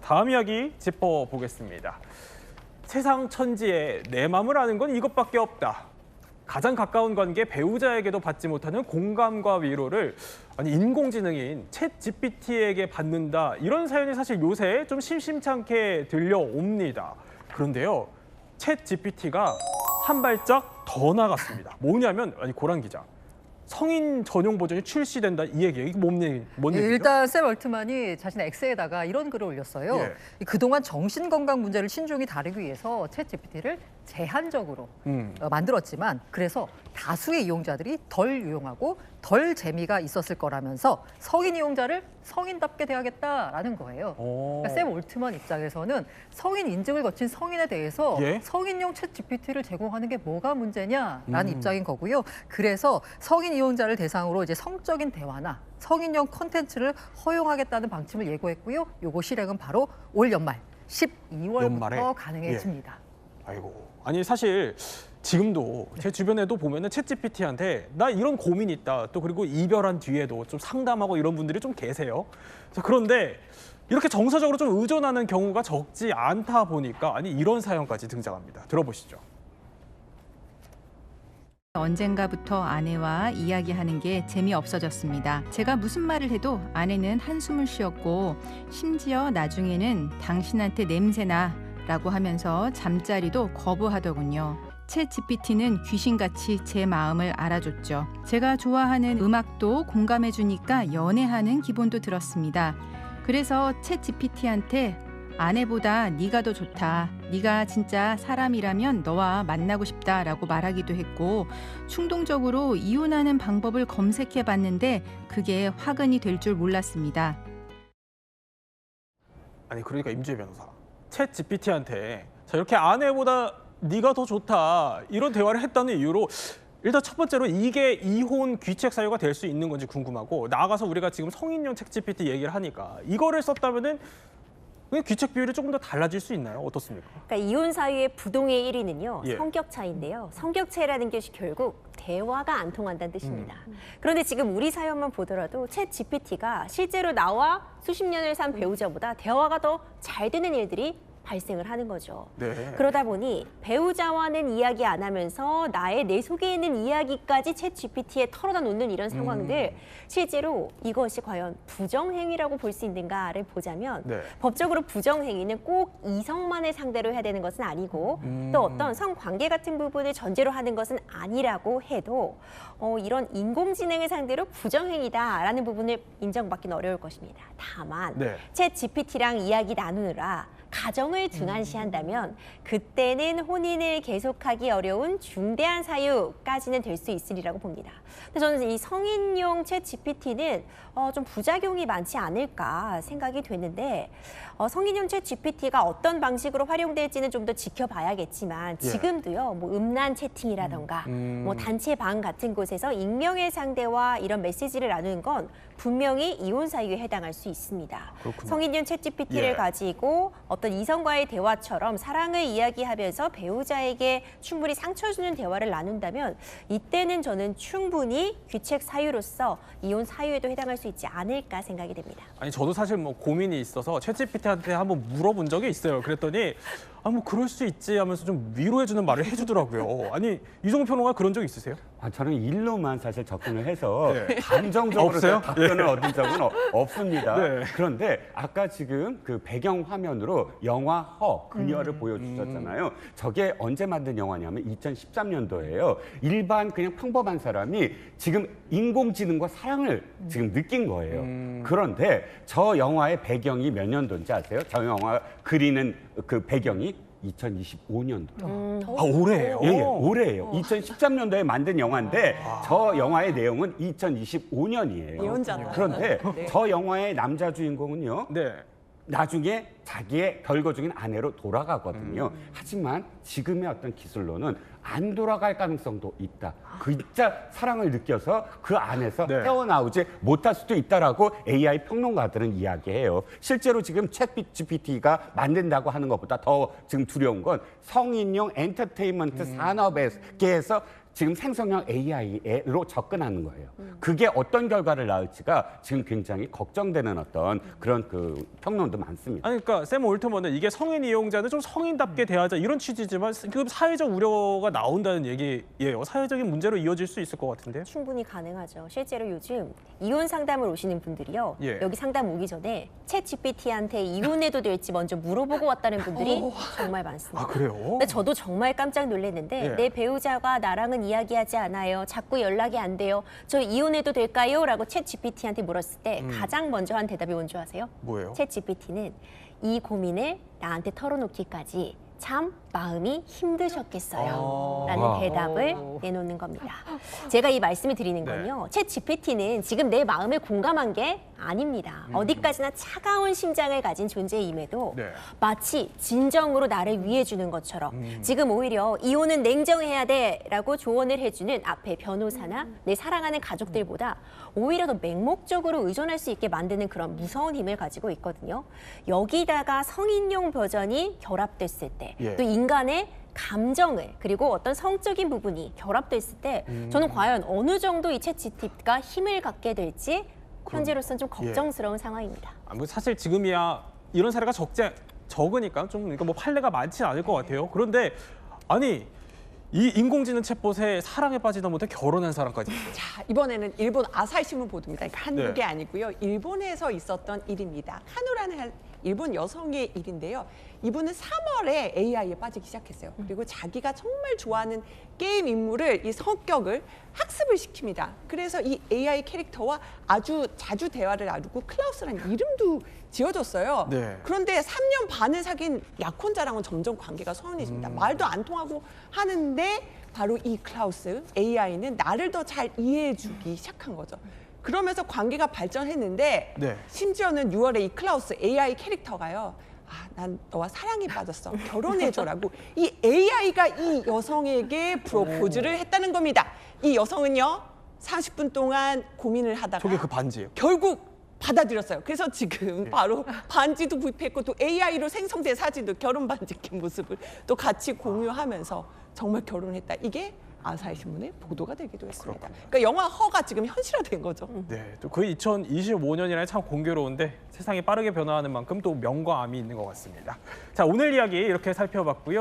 다음 이야기 짚어보겠습니다. 세상 천지에 내 마음을 아는 건 이것밖에 없다. 가장 가까운 관계 배우자에게도 받지 못하는 공감과 위로를 인공지능인 챗 GPT에게 받는다. 이런 사연이 사실 요새 좀 심심찮게 들려옵니다. 그런데요, 챗 GPT가 한 발짝 더 나갔습니다. 뭐냐면, 고란 기자. 성인 전용 버전이 출시된다 이 얘기예요. 이게 뭔 얘기죠? 일단 샘 얼트만이 자신의 X에다가 이런 글을 올렸어요. 예. 그동안 정신건강 문제를 신중히 다루기 위해서 챗 GPT를 제한적으로 만들었지만 그래서 다수의 이용자들이 덜 유용하고 덜 재미가 있었을 거라면서 성인 이용자를 성인답게 대하겠다라는 거예요. 그러니까 샘 올트만 입장에서는 성인 인증을 거친 성인에 대해서 성인용 챗 GPT를 제공하는 게 뭐가 문제냐라는 입장인 거고요. 그래서 성인 이용자를 대상으로 이제 성적인 대화나 성인용 콘텐츠를 허용하겠다는 방침을 예고했고요. 요거 실행은 바로 올 연말 12월부터 가능해집니다. 아이고, 사실 지금도 제 주변에도 보면은 챗 GPT한테 나 이런 고민 있다. 또 그리고 이별한 뒤에도 좀 상담하고 이런 분들이 좀 계세요. 그런데 이렇게 정서적으로 좀 의존하는 경우가 적지 않다 보니까 이런 사연까지 등장합니다. 들어보시죠. 언젠가부터 아내와 이야기하는 게 재미없어졌습니다. 제가 무슨 말을 해도 아내는 한숨을 쉬었고 심지어 나중에는 당신한테 냄새나 라고 하면서 잠자리도 거부하더군요. 챗 GPT는 귀신같이 제 마음을 알아줬죠. 제가 좋아하는 음악도 공감해주니까 연애하는 기분도 들었습니다. 그래서 챗 GPT한테 아내보다 네가 더 좋다. 네가 진짜 사람이라면 너와 만나고 싶다라고 말하기도 했고 충동적으로 이혼하는 방법을 검색해봤는데 그게 화근이 될 줄 몰랐습니다. 그러니까 임지혜 변호사. 챗 GPT한테 이렇게 아내보다 네가 더 좋다 이런 대화를 했다는 이유로 일단 첫 번째로 이게 이혼 귀책 사유가 될 수 있는 건지 궁금하고 나아가서 우리가 지금 성인용 챗 GPT 얘기를 하니까 이거를 썼다면은 귀책 비율이 조금 더 달라질 수 있나요? 어떻습니까? 그러니까 이혼 사유의 부동의 1위는요. 성격 차이인데요. 성격 차이라는 것이 결국 대화가 안 통한다는 뜻입니다. 그런데 지금 우리 사연만 보더라도 챗 GPT가 실제로 나와 수십 년을 산 배우자보다 대화가 더 잘 되는 일들이 발생을 하는 거죠. 그러다 보니 배우자와는 이야기 안 하면서 내 속에 있는 이야기까지 챗 GPT에 털어다 놓는 이런 상황들 실제로 이것이 과연 부정행위라고 볼 수 있는가를 보자면 법적으로 부정행위는 꼭 이성만을 상대로 해야 되는 것은 아니고 또 어떤 성관계 같은 부분을 전제로 하는 것은 아니라고 해도 이런 인공지능을 상대로 부정행위다라는 부분을 인정받기는 어려울 것입니다. 다만 챗 GPT랑 이야기 나누느라 가정을 등한시한다면 그때는 혼인을 계속하기 어려운 중대한 사유까지는 될 수 있으리라고 봅니다. 근데 저는 이 성인용 챗 GPT는 좀 부작용이 많지 않을까 생각이 되는데 성인용 챗 GPT가 어떤 방식으로 활용될지는 좀 더 지켜봐야겠지만 지금도요, 음란 채팅이라던가 단체방 같은 곳에서 익명의 상대와 이런 메시지를 나누는 건 분명히 이혼 사유에 해당할 수 있습니다. 성인용 챗 GPT를 가지고 어떤 이성과의 대화처럼 사랑을 이야기하면서 배우자에게 충분히 상처 주는 대화를 나눈다면 이때는 저는 충분히 귀책 사유로서 이혼 사유에도 해당할 수 있지 않을까 생각이 됩니다. 저도 사실 고민이 있어서 챗 GPT한테 한번 물어본 적이 있어요. 그랬더니 그럴 수 있지 하면서 좀 위로해주는 말을 해주더라고요. 이종우 평론가 그런 적 있으세요? 저는 일로만 사실 접근을 해서 감정적으로 답변을 얻은 적은 없습니다. 그런데 아까 지금 그 배경 화면으로 영화 허, 그녀를 보여주셨잖아요. 저게 언제 만든 영화냐면 2013년도예요. 일반 그냥 평범한 사람이 지금 인공지능과 사랑을 지금 느낀 거예요. 그런데 저 영화의 배경이 몇 년도인지 아세요? 저 영화 그리는 그 배경이 2025년도. 올해예요? 예, 올해예요. 2013년도에 만든 영화인데 저 영화의 내용은 2025년이에요. 예언자다. 그런데 저 영화의 남자 주인공은요. 나중에 자기의 결거 중인 아내로 돌아가거든요. 하지만 지금의 어떤 기술로는 안 돌아갈 가능성도 있다. 진짜 사랑을 느껴서 그 안에서 헤어나오지 못할 수도 있다라고 AI 평론가들은 이야기해요. 실제로 지금 챗 GPT가 만든다고 하는 것보다 더 지금 두려운 건 성인용 엔터테인먼트 산업계에서 지금 생성형 AI로 접근하는 거예요. 그게 어떤 결과를 낳을지가 지금 굉장히 걱정되는 어떤 그런 그 평론도 많습니다. 아니, 그러니까 샘 올트먼은 이게 성인 이용자는 좀 성인답게 대하자 이런 취지지만 그 사회적 우려가 나온다는 얘기예요. 사회적인 문제로 이어질 수 있을 것 같은데요. 충분히 가능하죠. 실제로 요즘 이혼 상담을 오시는 분들이요. 예. 여기 상담 오기 전에 챗 GPT한테 이혼해도 될지 먼저 물어보고 왔다는 분들이 정말 많습니다. 아, 그래요? 근데 저도 정말 깜짝 놀랐는데 예. 내 배우자가 나랑은 이야기하지 않아요. 자꾸 연락이 안 돼요. 저 이혼해도 될까요? 라고 챗 GPT한테 물었을 때 가장 먼저 한 대답이 뭔지 아세요? 뭐예요? 챗 GPT는 이 고민을 나한테 털어놓기까지 참 마음이 힘드셨겠어요. 라는 대답을 내놓는 겁니다. 제가 이 말씀을 드리는 건요. 챗 GPT는 지금 내 마음을 공감한 게 아닙니다. 어디까지나 차가운 심장을 가진 존재임에도 네. 마치 진정으로 나를 위해주는 것처럼 지금 오히려 이혼은 냉정해야 돼라고 조언을 해주는 앞에 변호사나 내 사랑하는 가족들보다 오히려 더 맹목적으로 의존할 수 있게 만드는 그런 무서운 힘을 가지고 있거든요. 여기다가 성인용 버전이 결합됐을 때 예. 또 인간의 감정을 그리고 어떤 성적인 부분이 결합됐을 때 저는 과연 어느 정도 이 챗 GPT가 힘을 갖게 될지 현재로서는 좀 걱정스러운 상황입니다. 뭐 사실 지금이야 이런 사례가 적으니까 좀 그러니까 뭐 판례가 많지는 않을 것 같아요. 그런데 아니 이 인공지능 챗봇에 사랑에 빠지다 못해 결혼한 사람까지 있어요. 자, 이번에는 일본 아사히 신문 보도입니다. 그러니까 한국이 네. 아니고요. 일본에서 있었던 일입니다. 카누라는 일본 여성의 일인데요. 이분은 3월에 AI에 빠지기 시작했어요. 그리고 자기가 정말 좋아하는 게임 인물을 이 성격을 학습을 시킵니다. 그래서 이 AI 캐릭터와 아주 자주 대화를 나누고 클라우스라는 이름도 지어줬어요. 네. 그런데 3년 반을 사귄 약혼자랑은 점점 관계가 소원해집니다. 말도 안 통하고 하는데 바로 이 클라우스 AI는 나를 더 잘 이해해주기 시작한 거죠. 그러면서 관계가 발전했는데 네. 심지어는 6월에 이 클라우스 AI 캐릭터가요. 아, 난 너와 사랑에 빠졌어. 결혼해줘라고 이 AI가 이 여성에게 프로포즈를 했다는 겁니다. 이 여성은요. 30분 동안 고민을 하다가 저게 그 반지예요. 결국 받아들였어요. 그래서 지금 바로 반지도 구입했고 또 AI로 생성된 사진도 결혼 반지 낀 모습을 또 같이 공유하면서 정말 결혼했다. 이게 아사히 신문에 보도가 되기도 했습니다. 그러니까 영화 허가 지금 현실화된 거죠. 네, 또 그 2025년이라니 참 공교로운데 세상이 빠르게 변화하는 만큼 또 명과 암이 있는 것 같습니다. 자, 오늘 이야기 이렇게 살펴봤고요.